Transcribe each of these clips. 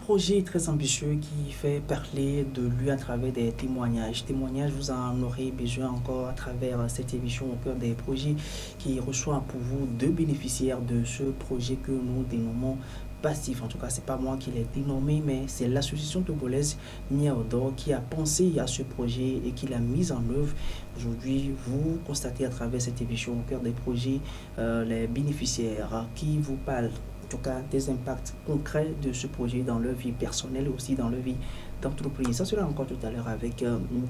projet très ambitieux qui fait parler de lui à travers des témoignages. Témoignages, vous en aurez besoin encore à travers cette émission au cœur des projets qui reçoit pour vous deux bénéficiaires de ce projet que nous dénommons Passif. En tout cas, c'est pas moi qui l'ai dénommé, mais c'est l'association togolaise Miaodo qui a pensé à ce projet et qui l'a mis en œuvre. Aujourd'hui, vous constatez à travers cette émission au cœur des projets les bénéficiaires qui vous parlent en tout cas des impacts concrets de ce projet dans leur vie personnelle et aussi dans leur vie d'entreprise. Ça sera encore tout à l'heure avec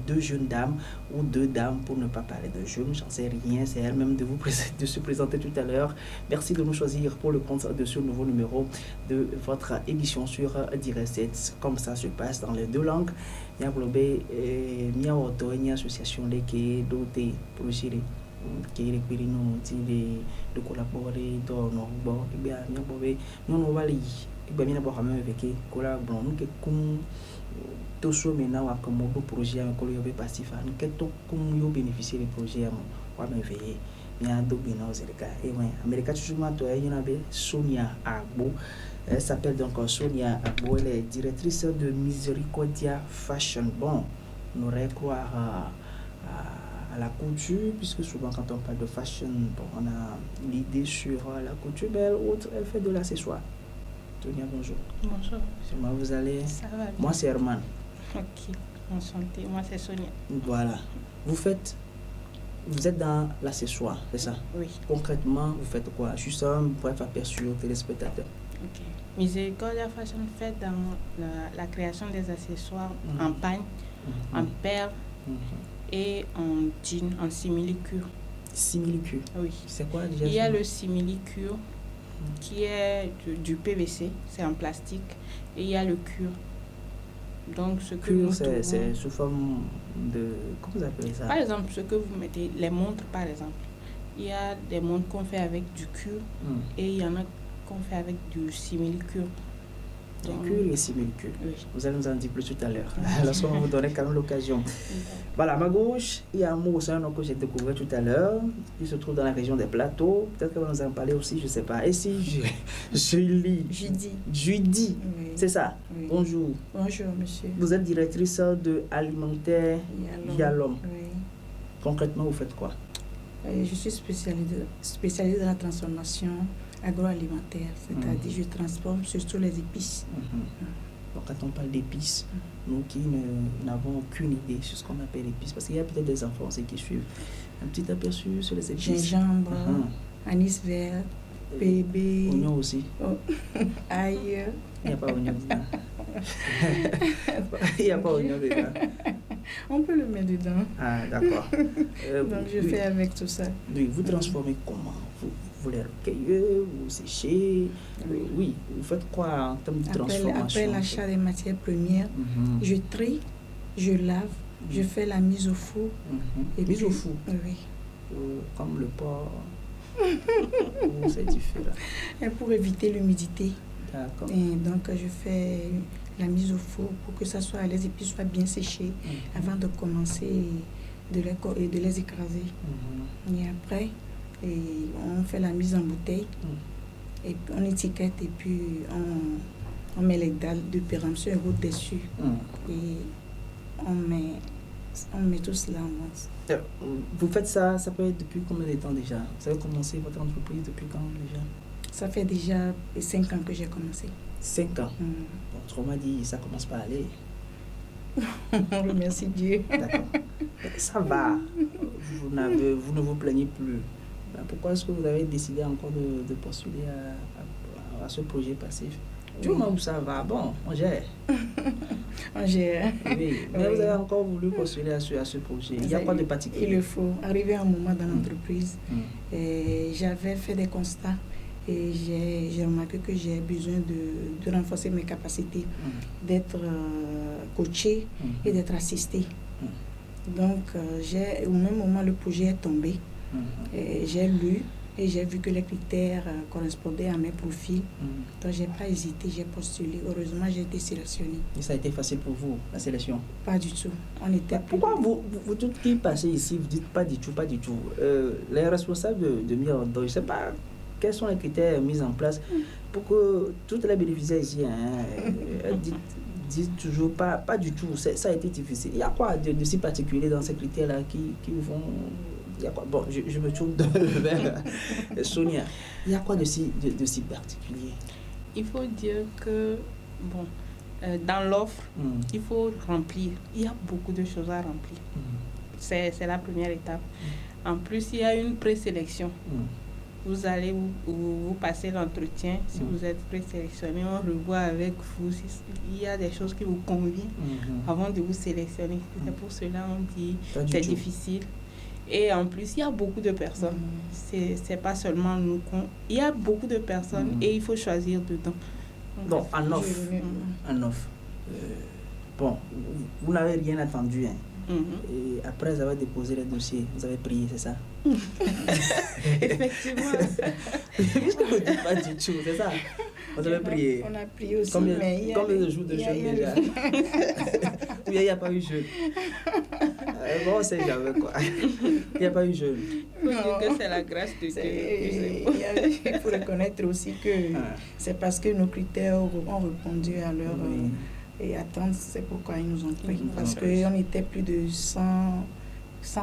deux jeunes dames ou deux dames pour ne pas parler de jeunes, j'en sais rien, c'est elle-même de se présenter tout à l'heure. Merci de nous choisir pour le compte de ce nouveau numéro de votre émission sur Direct 7. Comme ça se passe dans les deux langues. Miaglobé, Miaoto, une association qui est dotée pour le Chili. Qui est de collaborer dans nos bords et bien nous va aller et bien nous va avec collaborer nous que comme tout ce maintenant comme mon projet un collègue passif nous que tout comme yo bénéficier des projets on va me veiller bien do bien aux Américains et ouais Américain toujours moi toi il y en a Sonia Agbo. Elle s'appelle donc Sonia Agbo, elle est directrice de Misericordia Fashion. Bon, on aurait croire à la couture, puisque souvent quand on parle de fashion, bon, on a l'idée sur la couture, mais elle fait de l'accessoire. Tonia, bonjour. Bonjour. Comment vous allez? Ça va bien. Moi, c'est Herman. Ok, enchanté. Moi, c'est Sonia. Voilà. Vous êtes dans l'accessoire, c'est ça? Oui. Concrètement, vous faites quoi? Juste un bref aperçu aux téléspectateurs. Ok. Misericordia Fashion fait dans la création des accessoires en pagne, en perles et en jean, en simili-cuir. Simili-cuir? Oui. C'est quoi déjà? Il y a le simili-cuir qui est du PVC, c'est en plastique, et il y a le cuir. Donc, ce que cuir, c'est sous forme de... Comment vous appelez ça? Par exemple, ce que vous mettez, les montres par exemple. Il y a des montres qu'on fait avec du cuir et il y en a qu'on fait avec du simili-cuir. Cuir et simili-cuir. Oui. Vous allez nous en dire plus tout à l'heure. Lorsqu'on va vous donner quand même l'occasion. Voilà, à ma gauche, il y a un mot que j'ai découvert tout à l'heure. Il se trouve dans la région des Plateaux. Peut-être qu'elle va nous en parler aussi, je ne sais pas. Et si je lis Judy, Oui. c'est ça? Oui. Bonjour. Bonjour, monsieur. Vous êtes directrice de Alimentaire Yalom. Oui. Concrètement, vous faites quoi? Je suis spécialisée dans la transformation agroalimentaire, c'est-à-dire je transforme surtout les épices. Donc, quand on parle d'épices, nous qui n'avons aucune idée sur ce qu'on appelle épices, parce qu'il y a peut-être des enfants aussi qui suivent. Un petit aperçu sur les épices. Gingembre, anis vert, bébé. Oignon aussi. Oh. Aïe. Il n'y a pas oignon dedans. Il n'y a pas oignon dedans. On peut le mettre dedans. Ah, d'accord. Donc, je fais avec tout ça. Oui, vous transformez comment? Vous les recueillez, vous séchez? Oui, vous faites quoi en termes de transformation? Après l'achat des matières premières, je trie, je lave, je fais la mise au four. Et mise au four? Oui. Comme le porc, c'est différent. Et pour éviter l'humidité. D'accord. Et donc, je fais la mise au four pour que ça soit, les épices soient bien séchées avant de commencer de les écraser. Et après, on fait la mise en bouteille et puis on étiquette et puis on met les dalles de péremption et route dessus. Et on met tout cela en vente. Vous faites ça peut être depuis combien de temps déjà? Vous avez commencé votre entreprise depuis quand déjà? Ça fait déjà 5 ans que j'ai commencé. 5 ans? Bon, autrement dit, ça commence pas à aller. Remercie Dieu. D'accord. Ça va. Vous ne vous plaignez plus. Pourquoi est-ce que vous avez décidé encore de postuler à ce projet passif? Du moment où ça va, bon, on gère. On gère. Oui, mais vous avez encore voulu postuler à ce projet. Il n'y a pas de particulier. Il le faut. Arrivé un moment dans l'entreprise, j'avais fait des constats et j'ai remarqué que j'ai besoin de renforcer mes capacités, d'être coaché et d'être assisté. Donc, au même moment, le projet est tombé. J'ai lu et j'ai vu que les critères correspondaient à mes profils. Donc, je n'ai pas hésité, j'ai postulé. Heureusement, j'ai été sélectionnée. Et ça a été facile pour vous, la sélection? Pas du tout. On était pourquoi vous toutes qui passez ici, vous dites pas du tout, pas du tout? Les responsables de Miaodo, je ne sais pas quels sont les critères mis en place pour que toutes les bénéficiaires ici disent toujours pas du tout, ça a été difficile. Il y a quoi de si particulier dans ces critères-là qui vont... Il y a quoi? Bon, je me tourne vers Sonia. Il y a quoi de si particulier? Il faut dire que, bon, dans l'offre, il faut remplir. Il y a beaucoup de choses à remplir. C'est la première étape. En plus, il y a une présélection. Vous allez vous passer l'entretien. Si vous êtes présélectionné, on revoit avec vous s'il y a des choses qui vous conviennent avant de vous sélectionner. C'est pour cela qu'on dit c'est difficile. Et en plus, il y a beaucoup de personnes. C'est pas seulement nous. Il y a beaucoup de personnes et il faut choisir dedans. Donc, en offre. Bon, vous n'avez rien attendu. Et après avoir déposé les dossiers, vous avez prié, c'est ça? Effectivement. Puisque vous ne dites pas du tout, c'est ça? Vous avez prié. On a prié aussi. Combien de jours de jeûne déjà? Ou il n'y a pas eu jeûne? Bon, on sait jamais quoi. Il n'y a pas eu jeûne. Il faut dire que c'est la grâce de Dieu. Il faut reconnaître aussi que c'est parce que nos critères ont répondu à leur et attente. C'est pourquoi ils nous ont pris. Parce qu'on était plus de 100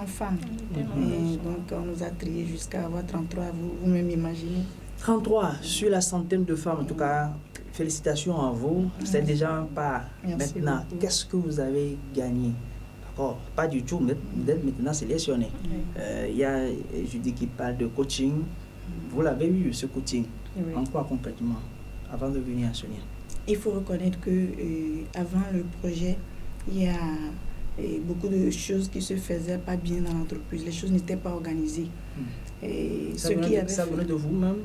femmes. Et donc on nous a triés jusqu'à avoir 33, vous-même imaginez. 33 sur la centaine de femmes, en tout cas, félicitations à vous. C'est déjà un pas. Maintenant, qu'est-ce que vous avez gagné? D'accord, pas du tout, vous êtes maintenant sélectionné. Il y a Judy qui parle de coaching. Vous l'avez eu, ce coaching. En quoi concrètement, avant de venir à Sonia? Il faut reconnaître que avant le projet, il y a beaucoup de choses qui se faisaient pas bien dans l'entreprise. Les choses n'étaient pas organisées. Et ça venait de vous-même?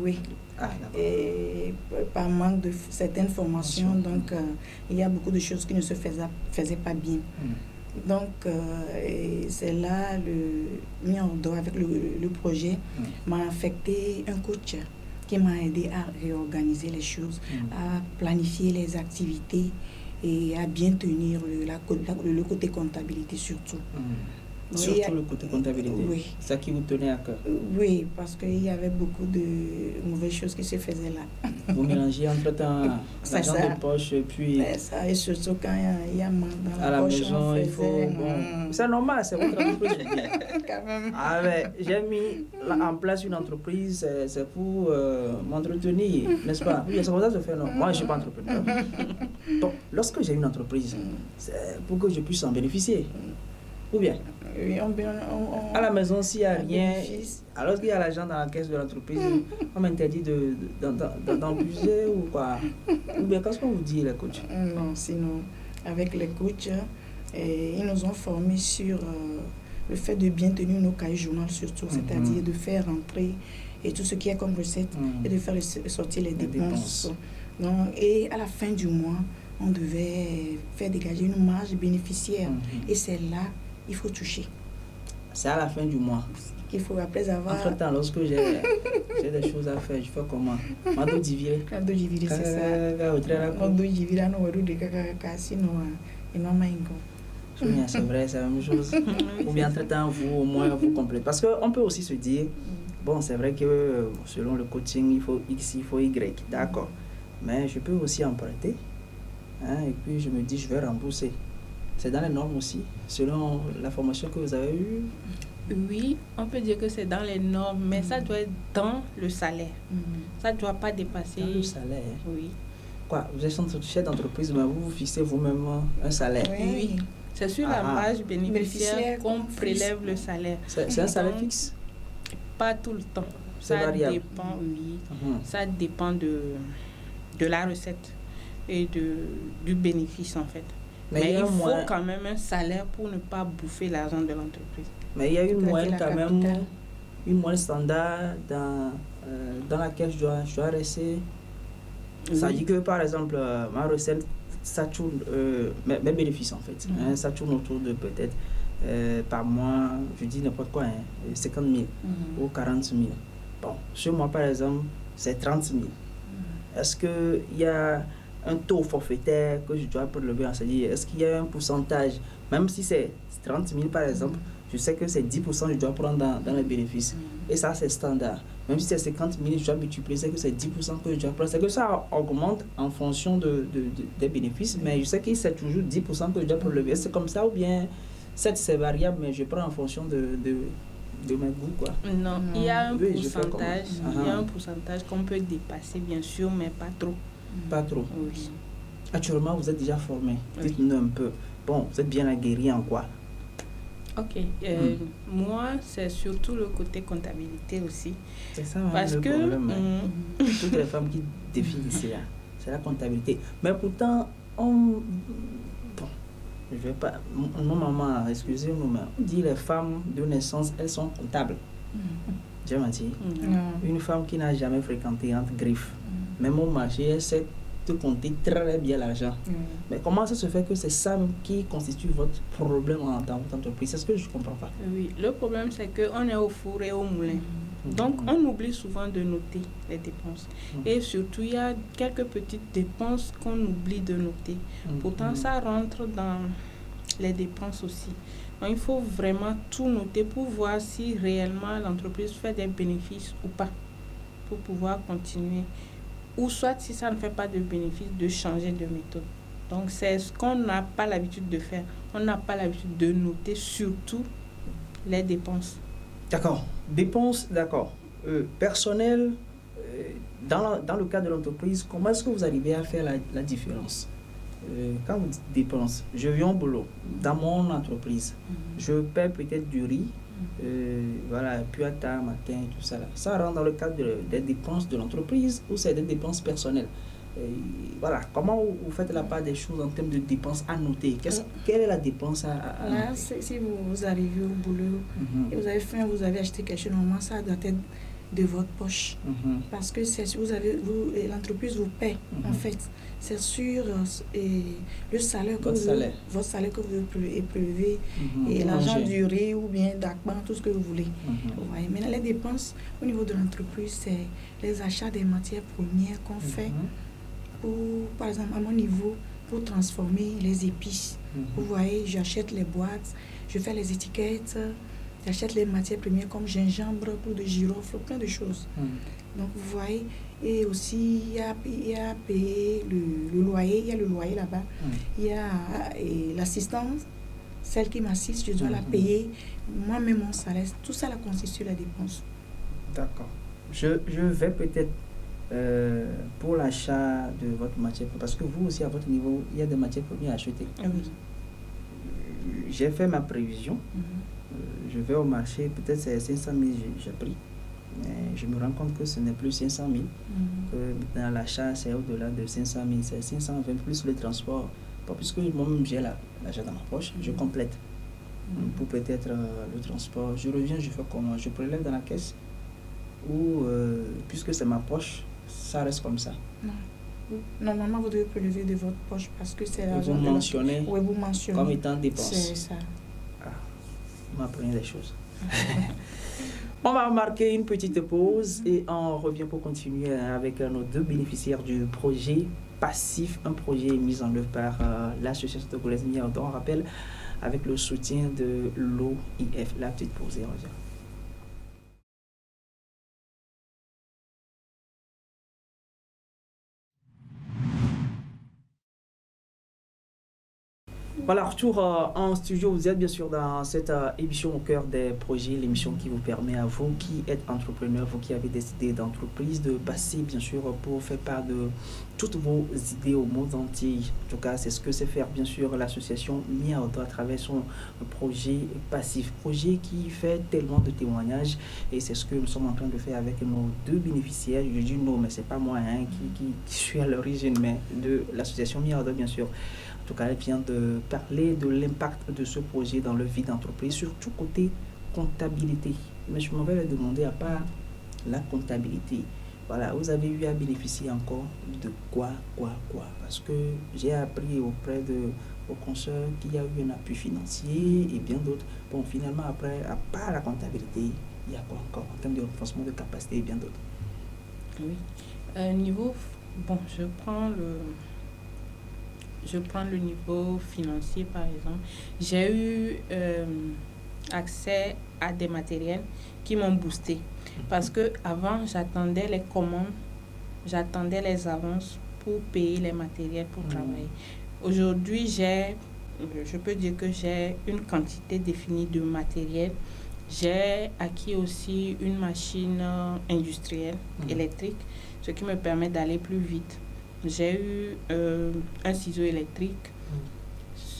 Oui. Et par manque de certaines formations, donc il y a beaucoup de choses qui ne se faisaient pas bien. Donc c'est là mis en dehors avec le projet m'a affecté un coach qui m'a aidé à réorganiser les choses, à planifier les activités et à bien tenir le côté comptabilité surtout. Surtout le côté comptabilité. Oui. C'est ça qui vous tenait à cœur? Oui, parce qu'il y avait beaucoup de mauvaises choses qui se faisaient là. Vous mélangez entre-temps l'argent de poche et puis... Ça, et surtout quand il y a manque dans la poche. À la maison, il faut... Bon, c'est normal, c'est votre entreprise. Quand même. Ah, j'ai mis en place une entreprise, c'est pour m'entretenir, n'est-ce pas? Oui, c'est comme ça que je fais, non? Moi, je ne suis pas entrepreneur. Donc, lorsque j'ai une entreprise, c'est pour que je puisse en bénéficier. Ou bien, à la maison, s'il n'y a rien, alors qu'il y a l'argent dans la caisse de l'entreprise, on m'interdit d'en puiser ou quoi? Ou bien, qu'est-ce qu'on vous dit, les coachs? Non, sinon, avec les coachs, ils nous ont formés sur le fait de bien tenir nos cahiers journal surtout, c'est-à-dire de faire rentrer et tout ce qui est comme recette et de faire sortir les dépenses. Donc, et à la fin du mois, on devait faire dégager une marge bénéficiaire. Et c'est là il faut toucher. C'est à la fin du mois. Il faut après avoir... Entre-temps, lorsque j'ai des choses à faire, je fais comment? Mando divire. Mando divire, c'est ça. Mando divire, non, c'est vrai, c'est la même chose. Ou bien entre-temps, vous, au moins, vous complétez. Parce qu'on peut aussi se dire, bon, c'est vrai que selon le coaching, il faut X, il faut Y, d'accord. Mais je peux aussi emprunter. Et puis, je me dis, je vais rembourser. C'est dans les normes aussi, selon la formation que vous avez eue? Oui, on peut dire que c'est dans les normes, mais ça doit être dans le salaire. Ça ne doit pas dépasser... Dans le salaire? Oui. Quoi? Vous êtes chef d'entreprise, mais vous fixez vous-même un salaire? Oui. C'est sur la marge bénéficiaire qu'on prélève le salaire. C'est un salaire fixe? Pas tout le temps. Ça dépend, oui. Ça dépend de la recette et du bénéfice, en fait. Mais il faut quand même un salaire pour ne pas bouffer l'argent de l'entreprise. Mais il y a une moyenne quand même, une moyenne standard dans laquelle je dois rester. Ça dit que par exemple, ma recette, ça tourne, mes bénéfices en fait, ça tourne autour de peut-être par mois, je dis n'importe quoi, 50 000 ou 40 000. Bon, chez moi par exemple, c'est 30 000. Est-ce qu'il y a un taux forfaitaire que je dois prélever, c'est-à-dire est-ce qu'il y a un pourcentage, même si c'est 30 000 par exemple, je sais que c'est 10% que je dois prendre dans les bénéfices. Et ça, c'est standard. Même si c'est 50 000, je dois multiplier, c'est que c'est 10% que je dois prendre. C'est que ça augmente en fonction des bénéfices, mais je sais que c'est toujours 10% que je dois prélever. C'est comme ça ou bien c'est variable, mais je prends en fonction de mes goûts, quoi. Non, il y a un pourcentage. Il y a un pourcentage qu'on peut dépasser, bien sûr, mais pas trop. Pas trop. Oui. Actuellement, vous êtes déjà formé. Dites-nous un peu. Bon, vous êtes bien aguerri en quoi? Ok. Moi, c'est surtout le côté comptabilité aussi. C'est ça, parce le que problème. Toutes les femmes qui défient ici, là, c'est la comptabilité. Mais pourtant, bon, je vais pas. Mon maman, excusez-nous, mais on dit les femmes de naissance, elles sont comptables. J'ai menti. Une femme qui n'a jamais fréquenté entre griffes, même au marché, elle sait te compter très bien l'argent. Mais comment ça se fait que c'est ça qui constitue votre problème dans votre entreprise? C'est ce que je ne comprends pas. Oui, le problème c'est qu'on est au four et au moulin. Donc on oublie souvent de noter les dépenses. Et surtout, il y a quelques petites dépenses qu'on oublie de noter. Pourtant, ça rentre dans les dépenses aussi. Donc il faut vraiment tout noter pour voir si réellement l'entreprise fait des bénéfices ou pas, pour pouvoir continuer. Ou soit, si ça ne fait pas de bénéfice, de changer de méthode. Donc, c'est ce qu'on n'a pas l'habitude de faire. On n'a pas l'habitude de noter surtout les dépenses. D'accord. Dépenses, d'accord. Personnel, dans le cadre de l'entreprise, comment est-ce que vous arrivez à faire la différence? Quand vous dites dépenses, je viens au boulot, dans mon entreprise, je paie peut-être du riz, voilà, puis à tard, matin, tout ça là. Ça rentre dans le cadre des dépenses de l'entreprise ou c'est des dépenses personnelles? Voilà, comment vous faites la part des choses en termes de dépenses à noter? Quelle est la dépense à là, noter? si vous arrivez au boulot et vous avez faim, vous avez acheté quelque chose, normalement ça doit être de votre poche. Parce que c'est l'entreprise vous paie, en fait. C'est sur le salaire que votre salaire que vous prélevé et l'argent du riz ou bien d'Akban, tout ce que vous voulez. Vous voyez. Maintenant, les dépenses au niveau de l'entreprise, c'est les achats des matières premières qu'on fait pour, par exemple, à mon niveau, pour transformer les épices. Vous voyez, j'achète les boîtes, je fais les étiquettes, j'achète les matières premières comme gingembre, poudre de girofle, plein de choses. Donc, vous voyez, et aussi, il y a payé le loyer, il y a le loyer là-bas. Il y a l'assistance, celle qui m'assiste, je dois la payer. Moi-même, mon salaire, tout ça, la constitue la dépense. D'accord. Je vais peut-être pour l'achat de votre matière, parce que vous aussi, à votre niveau, il y a des matières premières à acheter. J'ai fait ma prévision. Je vais au marché, peut-être c'est 500 000 j'ai pris. Mais je me rends compte que ce n'est plus 500 000. Que maintenant l'achat c'est au-delà de 500 000, c'est 520 plus le transport. Pas puisque moi-même j'ai l'achat dans ma poche, je complète. Pour peut-être le transport. Je reviens, je fais comment? Je prélève dans la caisse ou puisque c'est ma poche, ça reste comme ça. Non. Normalement, vous devez prélever de votre poche parce que c'est l'argent. Vous mentionnez comme étant dépense. C'est ça. Vous m'apprenez des choses. On va marquer une petite pause et on revient pour continuer avec nos deux bénéficiaires du projet passif, un projet mis en œuvre par l'association togolaise Miaodo, on rappelle, avec le soutien de l'OIF. La petite pause et on revient. Voilà, retour en studio. Vous êtes bien sûr dans cette émission au cœur des projets, l'émission qui vous permet à vous qui êtes entrepreneur, vous qui avez des idées d'entreprise, de passer bien sûr pour faire part de toutes vos idées au monde entier. En tout cas, c'est ce que c'est faire bien sûr l'association Miaodo à travers son projet passif. Projet qui fait tellement de témoignages et c'est ce que nous sommes en train de faire avec nos deux bénéficiaires. Je dis non, mais c'est pas moi qui suis à l'origine, mais de l'association Miaodo bien sûr. En tout cas, elle vient de parler de l'impact de ce projet dans le vie d'entreprise, surtout côté comptabilité. Mais je m'en vais le demander à part la comptabilité. Voilà, vous avez eu à bénéficier encore de quoi? Parce que j'ai appris auprès de vos consoeurs qu'il y a eu un appui financier et bien d'autres. Bon, finalement, après, à part la comptabilité, il y a quoi encore en termes de renforcement de capacité et bien d'autres? Oui. Niveau, bon, je prends je prends le niveau financier par exemple, j'ai eu accès à des matériels qui m'ont boosté. Parce que avant j'attendais les commandes, j'attendais les avances pour payer les matériels pour travailler. Aujourd'hui, je peux dire que j'ai une quantité définie de matériel. J'ai acquis aussi une machine industrielle électrique, ce qui me permet d'aller plus vite. J'ai eu un ciseau électrique.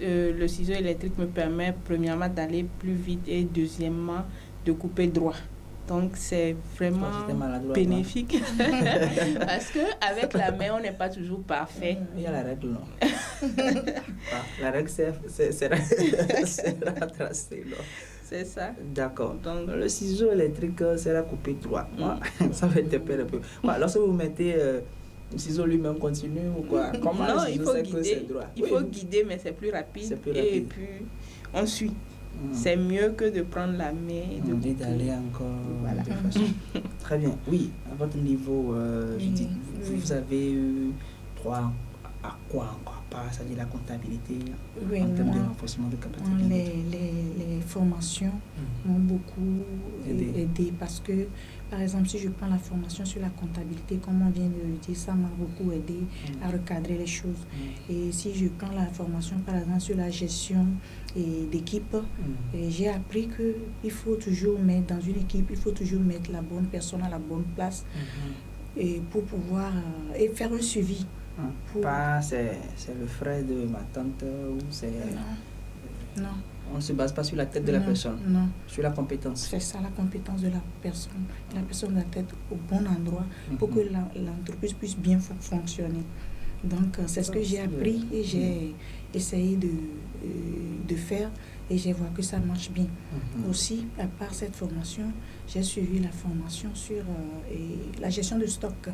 Le ciseau électrique me permet premièrement d'aller plus vite et deuxièmement de couper droit. Donc c'est vraiment bénéfique parce qu'avec la main, on n'est pas toujours parfait. Il y a la règle, non? La règle, c'est tracé, non? C'est ça. D'accord. Donc le ciseau électrique, c'est la couper droit. Ça va être un peu. Lorsque vous mettez le ciseau lui-même continue ou quoi? Comment non, il faut guider. Il faut guider, mais c'est plus rapide. Et puis on suit. C'est mieux que de prendre la main et d'aller encore voilà. De façon. Très bien. Oui, à votre niveau, vous avez eu droit à quoi encore pas, c'est-à-dire la comptabilité en termes de renforcement de capacité? Les formations m'ont beaucoup aidé parce que, par exemple, si je prends la formation sur la comptabilité, comme on vient de le dire, ça m'a beaucoup aidé à recadrer les choses. Et si je prends la formation, par exemple, sur la gestion d'équipe, j'ai appris qu'il faut toujours mettre dans une équipe, il faut toujours mettre la bonne personne à la bonne place et pour pouvoir et faire un suivi. Pas c'est le frère de ma tante ou c'est... Non. On ne se base pas sur la tête de la personne. Non. Sur la compétence. C'est ça, la compétence de la personne. La personne doit être au bon endroit pour que l'entreprise puisse bien fonctionner. Donc, c'est ce que j'ai appris et j'ai essayé de faire et j'ai vu que ça marche bien. Aussi, à part cette formation, j'ai suivi la formation sur la gestion de stock.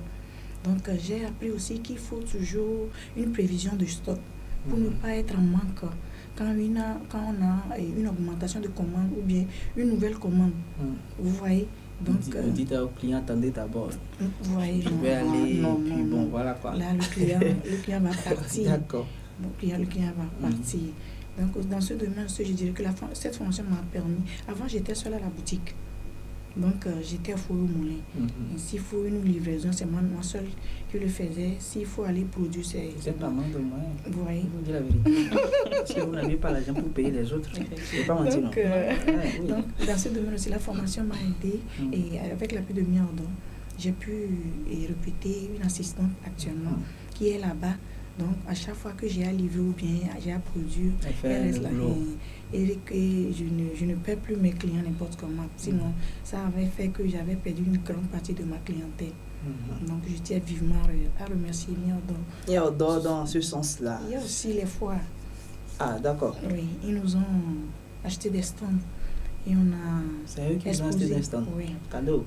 Donc, j'ai appris aussi qu'il faut toujours une prévision de stock pour ne pas être en manque quand on a une augmentation de commande ou bien une nouvelle commande. Vous voyez? Donc, vous dites au client, attendez d'abord. Vous voyez? Je vais aller, puis bon, voilà quoi. Là, le client va partir. D'accord. Le client va partir. Donc, dans ce domaine, je dirais que cette formation m'a permis. Avant, j'étais seule à la boutique. Donc, j'étais au four au moulin. S'il faut une livraison, c'est moi seule qui le faisais. S'il faut aller produire, c'est pas mal de moyens. Vous voyez? Vous dites la vérité. Si vous n'avez pas l'argent pour payer les autres, je ne vais pas mentir. Donc, dans ce domaine aussi, la formation m'a aidé. Et avec l'appui de Miordon, j'ai pu recruter une assistante actuellement qui est là-bas. Donc, à chaque fois que j'ai à livrer ou bien j'ai à produire, elle reste là. Et que je ne perds plus mes clients n'importe comment. Sinon, ça avait fait que j'avais perdu une grande partie de ma clientèle. Donc, je tiens vivement à remercier Miordon. Miordon dans ce sens-là. Il y a aussi les foires. Ah, d'accord. Oui, ils nous ont acheté des stands. Et on a... C'est eux qui nous ont acheté des stands? Oui. Cadeau.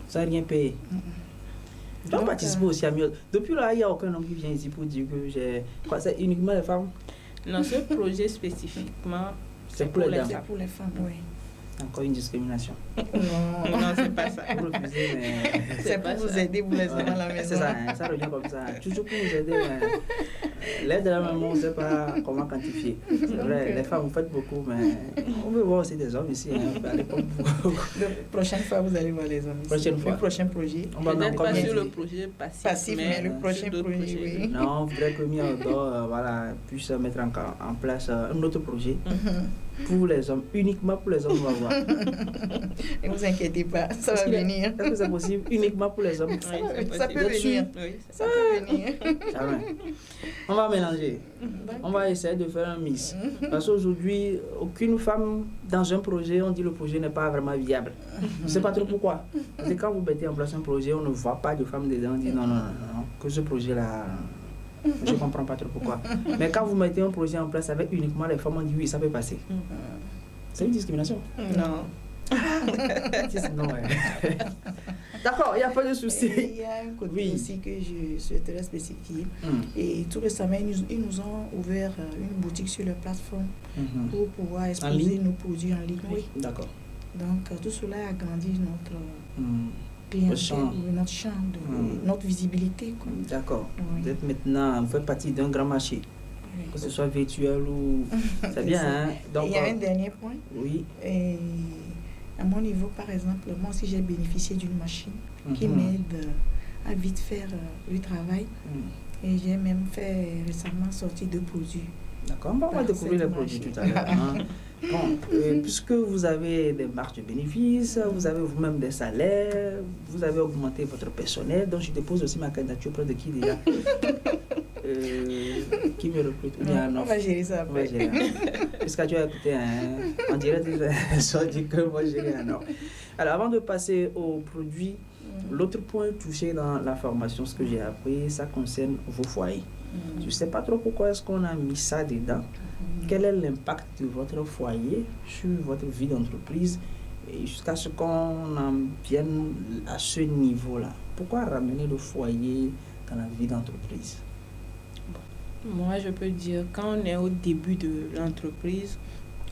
Ça n'a rien payé. Je dois participer aussi à Miordon. Depuis là, il n'y a aucun homme qui vient ici pour dire que j'ai... Quoi, c'est uniquement les femmes? Non, ce projet spécifiquement, c'est pour les femmes. C'est pour les femmes, oui. Encore une discrimination. Non, c'est pas ça. Vous refusez, mais... C'est pour vous aider, vous laissez à la maison. C'est ça, ça revient comme ça. Toujours pour vous aider, mais l'aide de la maman, on ne sait pas comment quantifier. C'est vrai, les femmes, vous faites beaucoup, mais on veut voir aussi des hommes ici. À l'époque, la prochaine fois, vous allez voir les hommes ici. Prochaine fois. Le prochain projet. On va peut-être pas sur le projet passif, mais le prochain projet, oui. Non, on voudrait que Miordon puisse mettre en place un autre projet. Pour les hommes, uniquement pour les hommes, on va voir. Ne vous inquiétez pas, ça va venir. Est-ce que c'est possible uniquement pour les hommes? Ça peut venir. Ça peut venir. Jamais. On va mélanger. On va essayer de faire un mix. Parce qu'aujourd'hui, aucune femme dans un projet, on dit le projet n'est pas vraiment viable. On ne sait pas trop pourquoi. Parce que quand vous mettez en place un projet, on ne voit pas de femmes dedans. On dit non, que ce projet-là... Je ne comprends pas trop pourquoi. Mais quand vous mettez un projet en place avec uniquement les femmes, on dit oui, ça peut passer. C'est une discrimination? Non. Non, ouais. D'accord, il n'y a pas de souci. Il y a un côté aussi que je souhaiterais spécifier. Et tout récemment, ils nous ont ouvert une boutique sur leur plateforme pour pouvoir exposer nos produits en ligne. Oui, d'accord. Donc, tout cela a agrandi notre clientèle, notre champ, notre visibilité. D'accord. Oui. Vous êtes maintenant, vous faites partie d'un grand marché, que ce soit virtuel ou... C'est bien, hein? Donc, il y a un dernier point. Oui. Et à mon niveau, par exemple, moi aussi j'ai bénéficié d'une machine qui m'aide à vite faire le travail. Et j'ai même fait récemment sortir 2 produits. D'accord, on va découvrir les produits tout à l'heure. Hein. Bon, puisque vous avez des marges de bénéfices, vous avez vous-même des salaires, vous avez augmenté votre personnel, donc je dépose aussi ma candidature auprès de qui déjà qui me recrute? On va gérer ça après. Puisque tu as écouté, on dirait que moi gérer un an. Alors avant de passer aux produits, l'autre point touché dans la formation, ce que j'ai appris, ça concerne vos foyers. Je ne sais pas trop pourquoi est-ce qu'on a mis ça dedans. Quel est l'impact de votre foyer sur votre vie d'entreprise et jusqu'à ce qu'on en vienne à ce niveau-là? Pourquoi ramener le foyer dans la vie d'entreprise? Moi, je peux dire, quand on est au début de l'entreprise,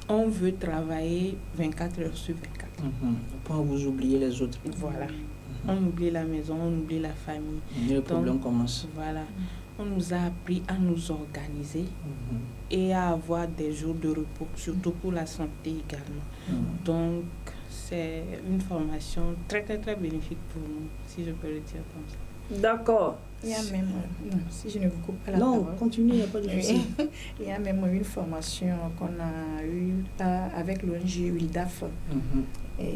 on veut travailler 24 heures sur 24. Pourquoi vous oubliez les autres? Voilà. On oublie la maison, on oublie la famille. Et le problème commence. Voilà. On nous a appris à nous organiser et à avoir des jours de repos, surtout pour la santé également. Donc, c'est une formation très, très, très bénéfique pour nous, si je peux le dire comme ça. D'accord. Il y a même, si je ne vous coupe pas la parole. Non, continuez, il n'y a pas de souci. Il y a même une formation qu'on a eue avec l'ONG ULDAF. Et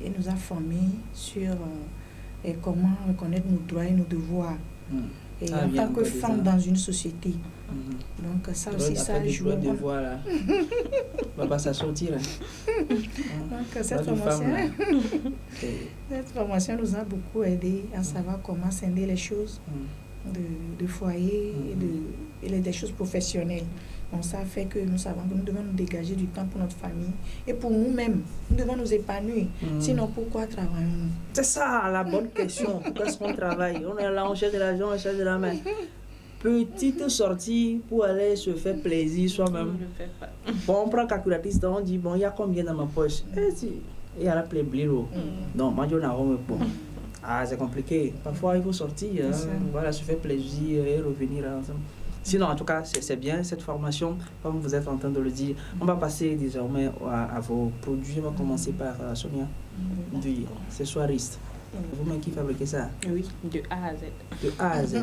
elle nous a formés sur comment reconnaître nos droits et nos devoirs. Et en tant que femme dans une société. Donc ça aussi, ça joue. Le devoir là. On va pas s'en sortir. Donc cette formation nous a beaucoup aidé à savoir comment scinder les choses de foyer et des choses professionnelles. Donc ça fait que nous savons que nous devons nous dégager du temps pour notre famille et pour nous-mêmes. Nous devons nous épanouir. Sinon, pourquoi travaillons-nous? C'est ça la bonne question. Pourquoi est-ce qu'on travaille? On est là, on cherche de l'argent, on cherche de la main. Petite sortie pour aller se faire plaisir soi-même. Bon, on prend calculatrice, on dit, bon, il y a combien dans ma poche? Il y a la plaie bliro. Non, moi, je n'ai pas. Ah, c'est compliqué. Parfois, il faut sortir, voilà, se faire plaisir et revenir ensemble. Sinon, en tout cas, c'est bien cette formation, comme vous êtes en train de le dire. On va passer désormais à vos produits. On va commencer par Sonia. C'est Soiriste. Vous-même qui fabriquez ça? Oui, de A à Z. De A à Z.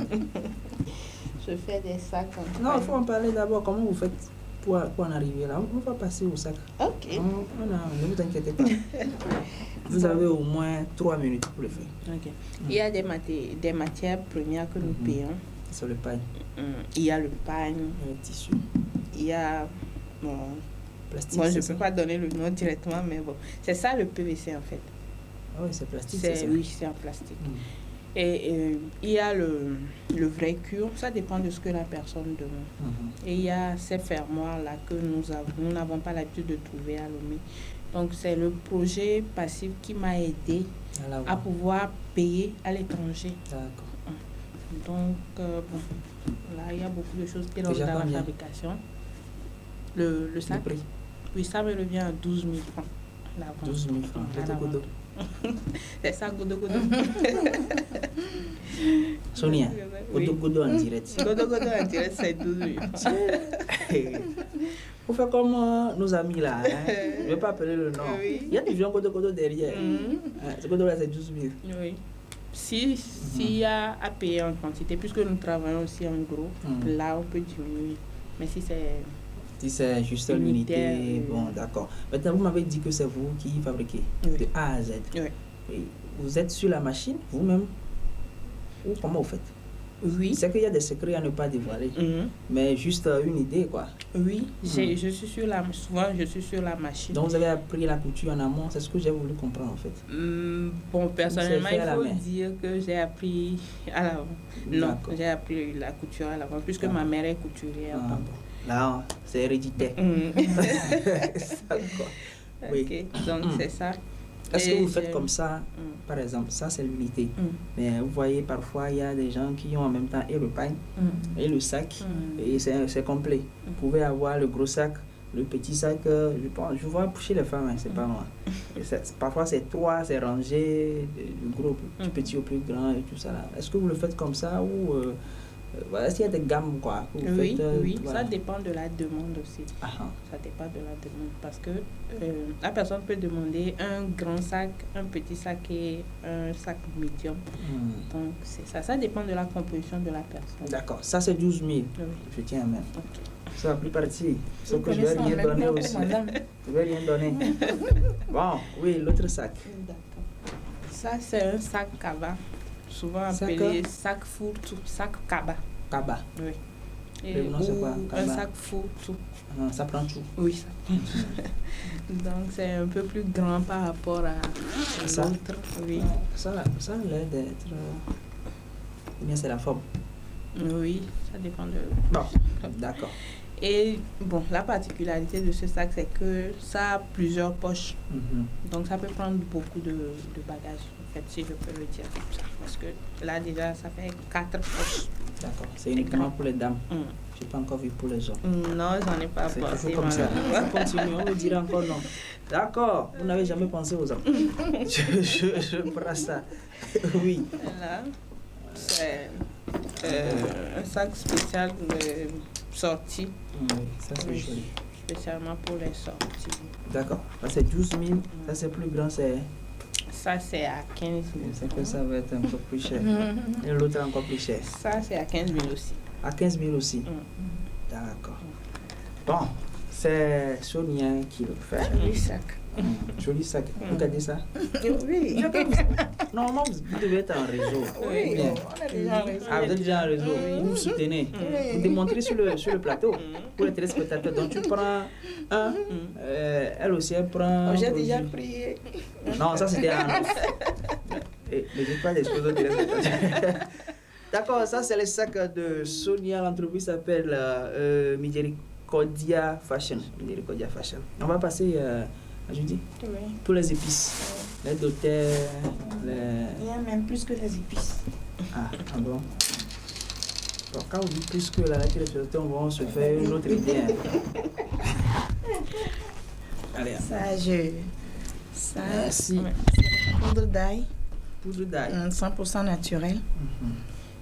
Je fais des sacs. Non, il faut en parler d'abord. Comment vous faites pour en arriver là? On va passer au sac. Ok. Ne vous inquiétez pas. Vous avez au moins 3 minutes pour le faire. Ok. Il y a des matières premières que nous payons. C'est le pagne. Il y a le pagne. Le tissu. Il y a... Plastique. Moi, je ne peux pas donner le nom directement, mais bon. C'est ça le PVC en fait. Ah oui, c'est plastique. Oui, c'est en plastique. Et il y a le vrai cure, ça dépend de ce que la personne demande. Et il y a ces fermoirs-là que nous n'avons pas l'habitude de trouver à Lomé. Donc, c'est le projet passif qui m'a aidé à pouvoir payer à l'étranger. D'accord. Donc, là, il y a beaucoup de choses qui sont dans la fabrication. Le sac, le prix. Oui, ça me revient à 12 000 francs. 12 000 francs. Godo. C'est ça, Godo. Sonia, Godo en direct. Godo en direct, c'est 12 000 francs. Faut faire comme nos amis là. Je ne vais pas appeler le nom. Oui. Il y a du vieux Godo derrière. Ce Godo là, c'est 12 000. Oui. S'il y a à payer en quantité, puisque nous travaillons aussi en gros, là on peut diminuer. Mais si c'est juste l'unité, bon d'accord. Maintenant vous m'avez dit que c'est vous qui fabriquez de A à Z. Oui. Vous êtes sur la machine vous-même ou comment vous faites? Oui. C'est qu'il y a des secrets à ne pas dévoiler, mais juste une idée quoi. Oui, souvent je suis sur la machine. Donc vous avez appris la couture en amont, c'est ce que j'ai voulu comprendre en fait. Bon, personnellement, il faut dire que j'ai appris à l'avant. Non, j'ai appris la couture à l'avant, puisque ma mère est couturière. Là, c'est héréditaire. Oui. Okay. Donc c'est ça. Est-ce que vous faites comme ça, par exemple, ça c'est l'unité, mais vous voyez parfois il y a des gens qui ont en même temps et le pagne et le sac, et c'est complet. Vous pouvez avoir le gros sac Le petit sac, je vois chez les femmes, hein, c'est pas moi. Parfois c'est 3, c'est rangé, du gros, du petit au plus grand et tout ça. Est-ce que vous le faites comme ça ou est-ce qu'il y a des gammes quoi Oui, faites, voilà. Ça dépend de la demande aussi. Ça dépend de la demande parce que la personne peut demander un grand sac, un petit sac et un sac médium. Donc c'est ça. Ça dépend de la composition de la personne. D'accord. Ça c'est 12 000. Oui. Je tiens à même. Okay. Ça va plus partir. Sauf que je vais rien donner aussi. Je vais rien donner. Bon, oui, l'autre sac. D'accord. Ça c'est un sac kaba. Souvent appelé sac fourre-tout, sac kaba. Kaba. Oui. Et ou un sac fourre-tout. Ça prend tout. Oui, ça prend tout. Donc c'est un peu plus grand par rapport à l'autre. Oui. Ça a l'air d'être... bien c'est la forme. Oui, ça dépend de... Bon, d'accord. Et bon, la particularité de ce sac, c'est que ça a plusieurs poches. Donc ça peut prendre beaucoup de bagages, en fait, si je peux le dire comme ça. Parce que là, déjà, ça fait 4 poches. D'accord. C'est uniquement pour les dames. Je n'ai pas encore vu pour les hommes. Non, j'en ai pas pensé. C'est toujours comme ça. Ça continue, on me dira encore non. D'accord, vous n'avez jamais pensé aux hommes. Je prends ça. Oui. Là, c'est un sac spécial de sortie. Oui, ça c'est joli. Spécialement pour les sorties. D'accord. Ça c'est 12 000. Ça c'est plus grand, c'est... Ça c'est à 15 000. C'est que ça va être un peu plus cher. Et l'autre encore plus cher. Ça c'est à 15 000 aussi. À 15 000 aussi. D'accord. Bon, c'est Sonia qui le fait. Joli sac. Joli sac. Regardez ça. Oui. Normalement, vous devez être en réseau. Oui, on est déjà en réseau. Ah, vous êtes déjà en réseau. Vous vous soutenez. Vous démontrez sur le plateau pour les téléspectateurs. Donc, tu prends un. Elle aussi, elle prend. J'ai déjà pris. Non, ça c'était un. Et ne dites pas des choses aux téléspectateurs. D'accord, ça c'est le sac de Sonia. L'entreprise s'appelle Misericordia Fashion. Misericordia Fashion. On va passer à jeudi. Oui. Tous les épices. Les dotters, les... Il y a même plus que les épices. Ah bon. Bon, quand on dit plus que la téléspectateurs, on va se faire une autre idée. Allez. Ça, merci. Poudre d'ail. Poudre d'ail. 100% naturel.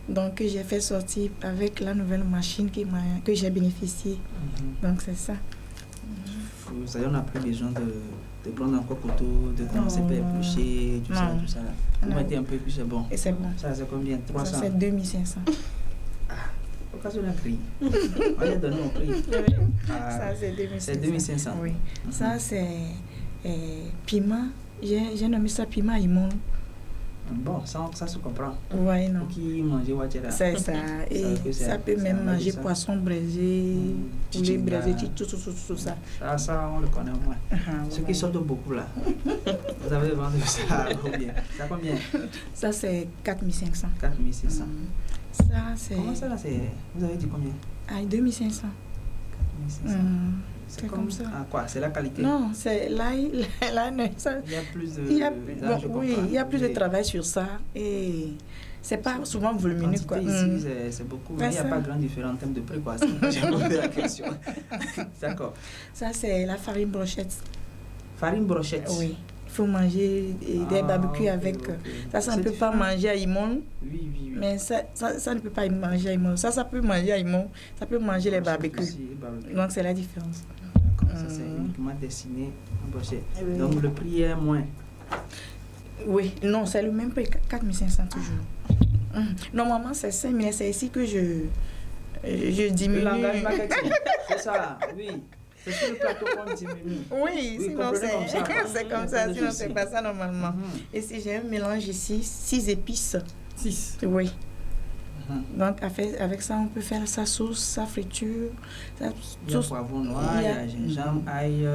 Donc, j'ai fait sortir avec la nouvelle machine que j'ai bénéficié. Donc, c'est ça. Vous savez, on n'a plus besoin de prendre encore couteau, de commencer par éplucher, tout ça. Vous mettez un peu plus, c'est bon. Et c'est bon. Ça, c'est combien? 300? Ça, c'est 2500. Pourquoi c'est un prix? On va donner un prix. Ça, c'est 2500. C'est 2500. Oui. Ça, c'est piment. J'ai nommé ça piment à limon. Bon, ça se comprend. Oui, non. Qui mange Ouattara. C'est ça. Et ça peut même manger poisson braisé, poulet braisé, tout ça. Ça, on le connaît au moins. Ceux qui sortent beaucoup là. Vous avez vendu ça combien? Ça combien? Ça, c'est 4500. 4500. Ça, c'est... Comment ça là, c'est... Vous avez dit combien? 2500. 4500. C'est comme ça. Ah quoi? C'est la qualité? Non, c'est là ça, il y a plus de... il y a plus de travail sur ça et c'est pas souvent volumineux quoi. Ici, c'est beaucoup, mais il n'y a pas grand différence en termes de prix quoi. J'ai posé la question. D'accord. Ça c'est la farine brochette. Farine brochette? Oui. Il faut manger des barbecues avec. Ça ne peut pas manger à Imon. Oui. Mais ça ne peut pas manger à Imon. Ça peut manger à Imon. Ça peut manger les barbecues. Donc c'est la différence. D'accord. Ça c'est uniquement destiné à brochette. Oui. Donc le prix est moins. Oui, non, c'est le même prix, 4500 toujours. Normalement c'est 5 000, c'est ici que je diminue. Le langage marketing, c'est ça, oui. C'est sur le plateau qu'on diminue. Oui, sinon c'est comme ça, sinon c'est pas ça normalement. Et si j'ai un mélange ici, 6 épices. 6? Oui. Donc avec ça, on peut faire sa sauce, sa friture. Il y a poivron noir, il y a gingembre, ail.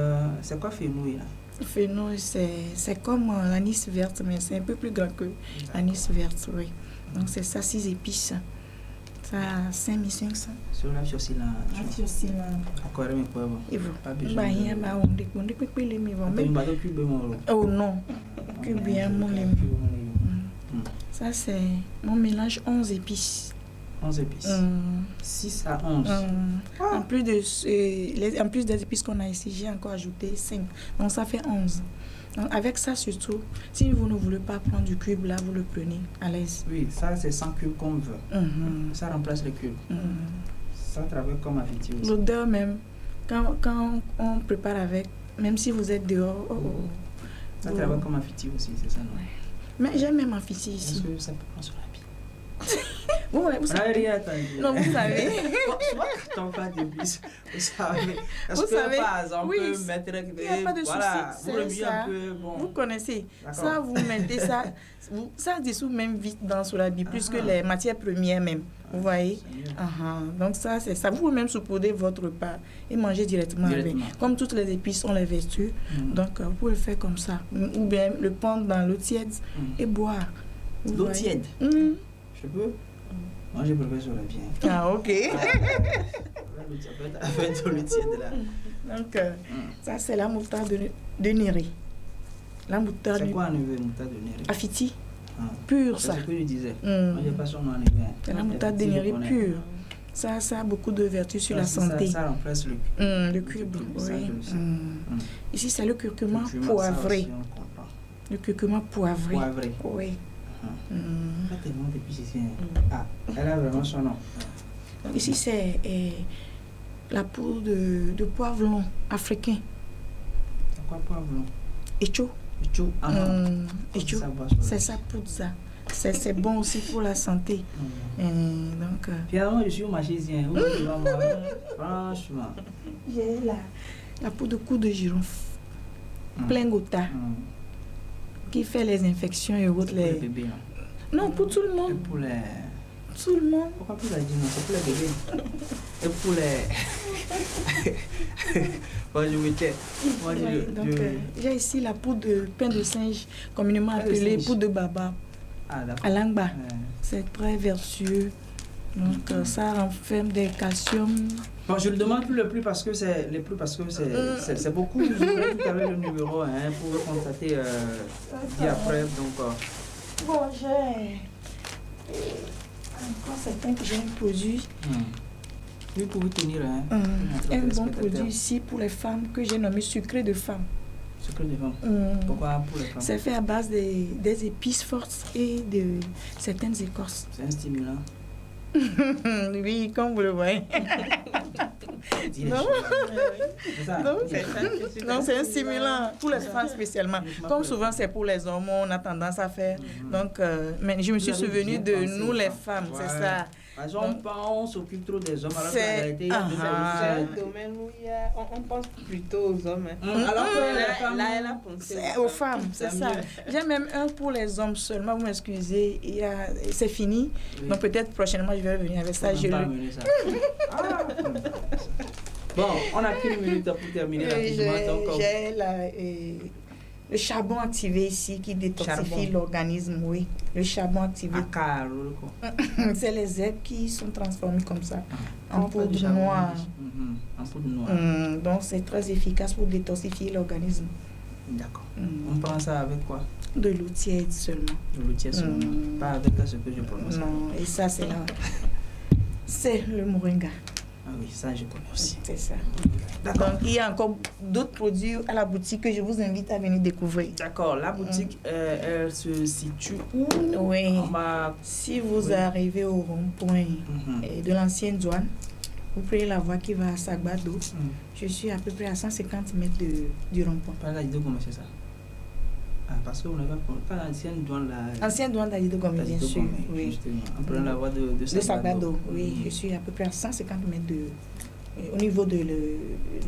C'est quoi fenouil là? Fenouil, c'est comme l'anis verte, mais c'est un peu plus grand que l'anis verte, oui. Donc c'est ça, 6 épices. Ça, 5500. Sur la aussi là. Encore un peu. Et vous? Pas besoin. Oh non. Que bien mon. Ça c'est mon mélange 11 épices. 11 épices. 6 à 11. En plus des épices qu'on a ici, j'ai encore ajouté 5. Donc ça fait 11. Donc avec ça surtout, si vous ne voulez pas prendre du cube, là vous le prenez à l'aise. Oui, ça c'est 100 cubes qu'on veut. Ça remplace les cubes. Ça travaille comme affiti aussi. L'odeur même, quand on prépare avec, même si vous êtes dehors, ça travaille comme affiti aussi, c'est ça, non? Mais j'aime même affiti ici. Est-ce que ça peut prendre sur la vie? Vous savez. Non, vous savez. Quand pas d'épices, vous savez. Est-ce Vous que savez, par exemple, oui, mettre il n'y a pas de voilà, souci. vous le mieux un peu, bon. Vous connaissez. Ça, vous mettez ça. Ça dissout même vite dans Soulabi, plus que les matières premières même. Vous voyez? Donc ça, c'est ça. Vous pouvez même saupoudrer votre repas et manger directement. Avec. Comme toutes les épices ont les vertus, donc vous pouvez le faire comme ça. Ou bien le prendre dans l'eau tiède et boire. L'eau tiède? Je peux? Moi, je préfère sur la bien. Ah, ok. Avec de l'eau tiède là. Donc, ça, c'est la moutarde de Néré. La moutarde. C'est quoi un moutarde de Néré? Affiti. Pur, ça. C'est ce que je disais. Moi, j'ai pas son nom en Néré. C'est la moutarde de Néré pure. Ça a beaucoup de vertus sur la santé. Ça remplace le cube. Le cube, oui. Ici, c'est le curcuma poivré. Le curcuma poivré. Poivré. Oui. Pas tellement d'épices ici. Ah, elle a vraiment son nom. Ici, c'est la poudre de poivron africain. Pourquoi poivron? Echo. Echo. Echo. C'est ça, poudre ça. C'est bon aussi pour la santé. Donc, finalement, je suis au marché ici. Franchement. J'ai la poudre de cou de girofle. Plein gota. Qui fait les infections et autres. Les bébés. Non, pour tout le monde. Et pour les... Tout le monde. Pourquoi pour la dire non? C'est pour les bébés. Et pour les... Bon, je me tais. Donc, j'ai ici la poudre de pain de singe, communément appelée poudre de baba. Ah, d'accord. À Langba. C'est très vertueux. Donc, ça renferme des calcium. Bon, je le demande plus parce que c'est c'est beaucoup. Je voulais tout à l'heure le numéro, pour contacter dit après. Donc, bon, j'ai encore certains que j'ai produit. Oui, pour vous tenir. Un bon produit ici pour les femmes que j'ai nommé sucré de femme. Sucré de femme. Pourquoi pour les femmes? C'est fait à base des épices fortes et de certaines écorces. C'est un stimulant. Oui, comme vous le voyez. Non, c'est un stimulant pour les femmes spécialement. Comme souvent c'est pour les hommes, on a tendance à faire. Donc, mais je me suis souvenu de nous les femmes, c'est ça. Parce qu'on s'occupe trop des hommes, alors qu'en réalité, c'est un domaine où on pense plutôt aux hommes. Alors que là, elle a pensé aux femmes, c'est ça. J'ai même un pour les hommes seulement, vous m'excusez, c'est fini. Oui. Donc peut-être prochainement, je vais revenir avec ça. Bon, on a qu'une minute pour terminer rapidement. J'ai le charbon activé ici qui détoxifie l'organisme, oui. Le charbon activé. C'est les herbes qui sont transformées comme ça en poudre noire. En poudre noire. Donc c'est très efficace pour détoxifier l'organisme. D'accord. On prend ça avec quoi? De l'eau tiède seulement. De l'eau tiède seulement. Pas avec ce que je prononce. Non, et ça c'est là. C'est le moringa. Ah oui, ça je connais aussi. C'est ça. D'accord. Donc il y a encore d'autres produits à la boutique que je vous invite à venir découvrir. D'accord. La boutique, elle se situe où? Oui. Si vous arrivez au rond-point de l'ancienne douane, vous prenez la voie qui va à Sagbado. Je suis à peu près à 150 mètres du rond-point. Par là, comment c'est ça? Parce qu'on n'avait pas l'ancienne douane là. Ancienne douane d'Alido Gomé, bien sûr. Oui. Justement. En prenant la voie de Sagbado. Oui, je suis à peu près à 150 mètres au niveau de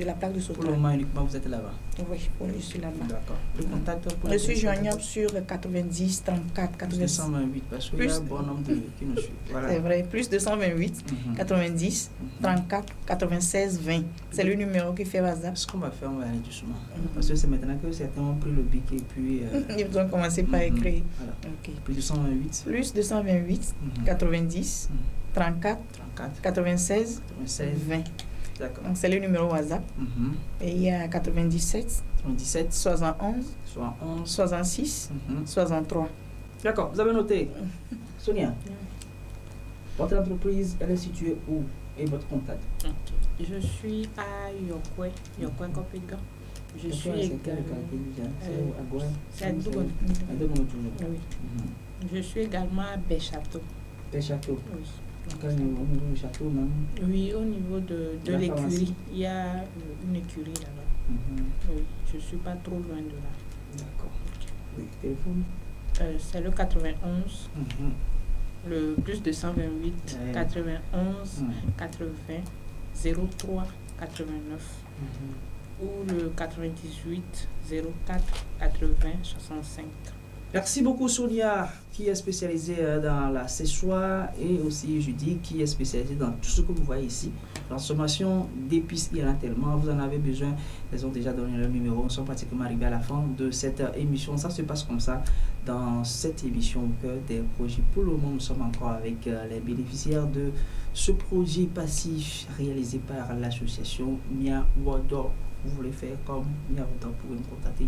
la plaque de sauvetage. Pour le moment, uniquement, vous êtes là-bas? Oui, je suis là-bas. D'accord. Le contact pour je suis joignable sur 90 34 90. 228, parce qu'il y a un bon nombre qui nous suivent. Voilà. C'est vrai, plus 228 90 34 96 20. C'est le numéro qui fait WhatsApp. Ce qu'on va faire, on va aller doucement. Parce que c'est maintenant que certains ont pris le bic et puis... Ils ont commencé par écrire. Voilà. Okay. Plus 228. Plus 228 90 34 96 20. D'accord. Donc c'est le numéro WhatsApp. Et il y a 97 71 66 63. D'accord, vous avez noté. Sonia, Votre entreprise, elle est située où et votre contact? Je suis à Yokwe Kopega. Je suis Je suis également à Béchâteau. Béchâteau? Oui. Au niveau du château même? Oui, au niveau de l'écurie. Il y a une écurie là-bas. Oui, je ne suis pas trop loin de là. D'accord. Oui, téléphone? C'est le 91, le plus 228, 91, 80, 03, 89. Ou le 98 04 80 65. Merci beaucoup Sonia, qui est spécialisée dans la séchoir, et aussi Judy, qui est spécialisée dans tout ce que vous voyez ici. Consommation d'épices, il y en a tellement, vous en avez besoin. Elles ont déjà donné leur numéro, nous sommes pratiquement arrivés à la fin de cette émission. Ça se passe comme ça dans cette émission au cœur des projets. Pour le moment, nous sommes encore avec les bénéficiaires de ce projet passif réalisé par l'association Mia Wodor. Vous voulez faire comme Mia Wodor, vous pouvez me contacter.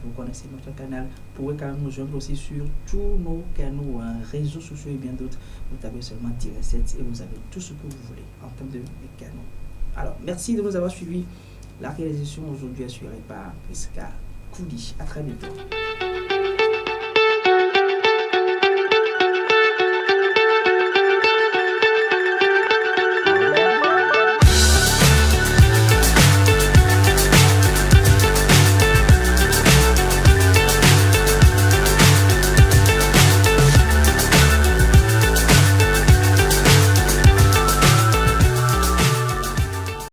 Vous connaissez notre canal. Vous pouvez quand même nous joindre aussi sur tous nos canaux, réseaux sociaux et bien d'autres. Vous tapez seulement -7 et vous avez tout ce que vous voulez en termes de canaux. Alors, merci de nous avoir suivis. La réalisation aujourd'hui assurée par Priska Koudi. À très bientôt.